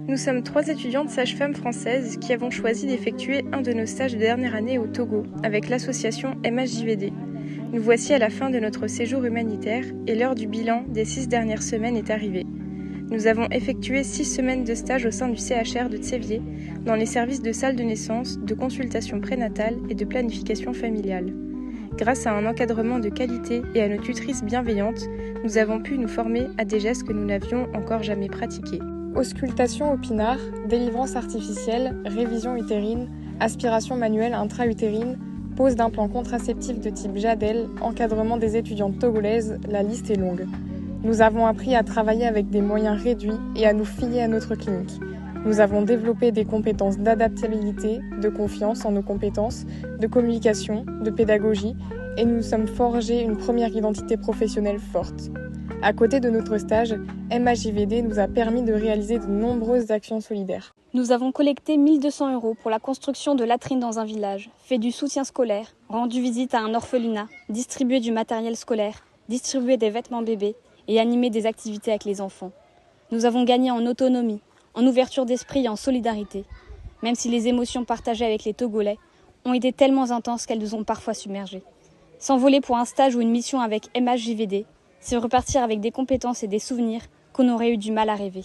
Nous sommes 3 étudiantes sages-femmes françaises qui avons choisi d'effectuer un de nos stages de dernière année au Togo avec l'association MHJVD. Nous voici à la fin de notre séjour humanitaire et l'heure du bilan des 6 dernières semaines est arrivée. Nous avons effectué 6 semaines de stage au sein du CHR de Tsévié, dans les services de salle de naissance, de consultation prénatale et de planification familiale. Grâce à un encadrement de qualité et à nos tutrices bienveillantes, nous avons pu nous former à des gestes que nous n'avions encore jamais pratiqués. Auscultation au pinard, délivrance artificielle, révision utérine, aspiration manuelle intra-utérine, pose d'implants contraceptifs de type Jadel, encadrement des étudiantes togolaises, la liste est longue. Nous avons appris à travailler avec des moyens réduits et à nous fier à notre clinique. Nous avons développé des compétences d'adaptabilité, de confiance en nos compétences, de communication, de pédagogie et nous nous sommes forgés une première identité professionnelle forte. À côté de notre stage, MHJVD nous a permis de réaliser de nombreuses actions solidaires. Nous avons collecté 1 200 € pour la construction de latrines dans un village, fait du soutien scolaire, rendu visite à un orphelinat, distribué du matériel scolaire, distribué des vêtements bébés et animé des activités avec les enfants. Nous avons gagné en autonomie, en ouverture d'esprit et en solidarité, même si les émotions partagées avec les Togolais ont été tellement intenses qu'elles nous ont parfois submergés. S'envoler pour un stage ou une mission avec MHJVD, c'est repartir avec des compétences et des souvenirs qu'on aurait eu du mal à rêver.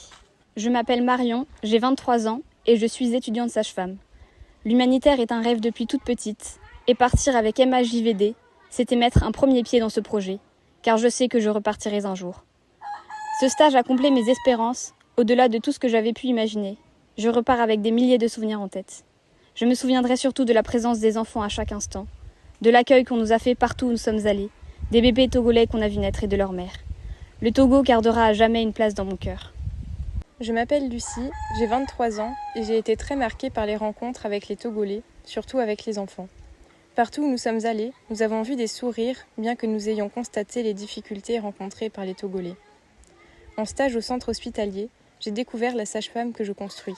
Je m'appelle Marion, j'ai 23 ans et je suis étudiante sage-femme. L'humanitaire est un rêve depuis toute petite et partir avec MHJVD, c'était mettre un premier pied dans ce projet, car je sais que je repartirai un jour. Ce stage a comblé mes espérances, au-delà de tout ce que j'avais pu imaginer. Je repars avec des milliers de souvenirs en tête. Je me souviendrai surtout de la présence des enfants à chaque instant, de l'accueil qu'on nous a fait partout où nous sommes allés, des bébés togolais qu'on a vus naître et de leur mère. Le Togo gardera à jamais une place dans mon cœur. Je m'appelle Lucie, j'ai 23 ans et j'ai été très marquée par les rencontres avec les Togolais, surtout avec les enfants. Partout où nous sommes allés, nous avons vu des sourires, bien que nous ayons constaté les difficultés rencontrées par les Togolais. En stage au centre hospitalier, j'ai découvert la sage-femme que je construis.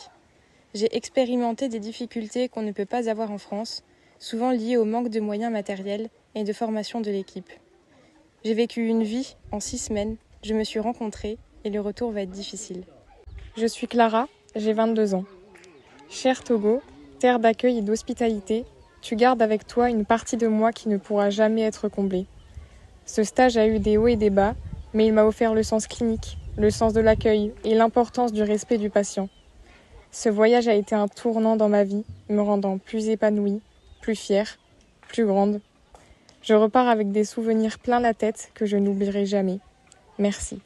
J'ai expérimenté des difficultés qu'on ne peut pas avoir en France, souvent liées au manque de moyens matériels et de formation de l'équipe. J'ai vécu une vie en 6 semaines, je me suis rencontrée et le retour va être difficile. Je suis Clara, j'ai 22 ans. Cher Togo, terre d'accueil et d'hospitalité, tu gardes avec toi une partie de moi qui ne pourra jamais être comblée. Ce stage a eu des hauts et des bas, mais il m'a offert le sens clinique, le sens de l'accueil et l'importance du respect du patient. Ce voyage a été un tournant dans ma vie, me rendant plus épanouie, plus fière, plus grande. Je repars avec des souvenirs plein la tête que je n'oublierai jamais. Merci.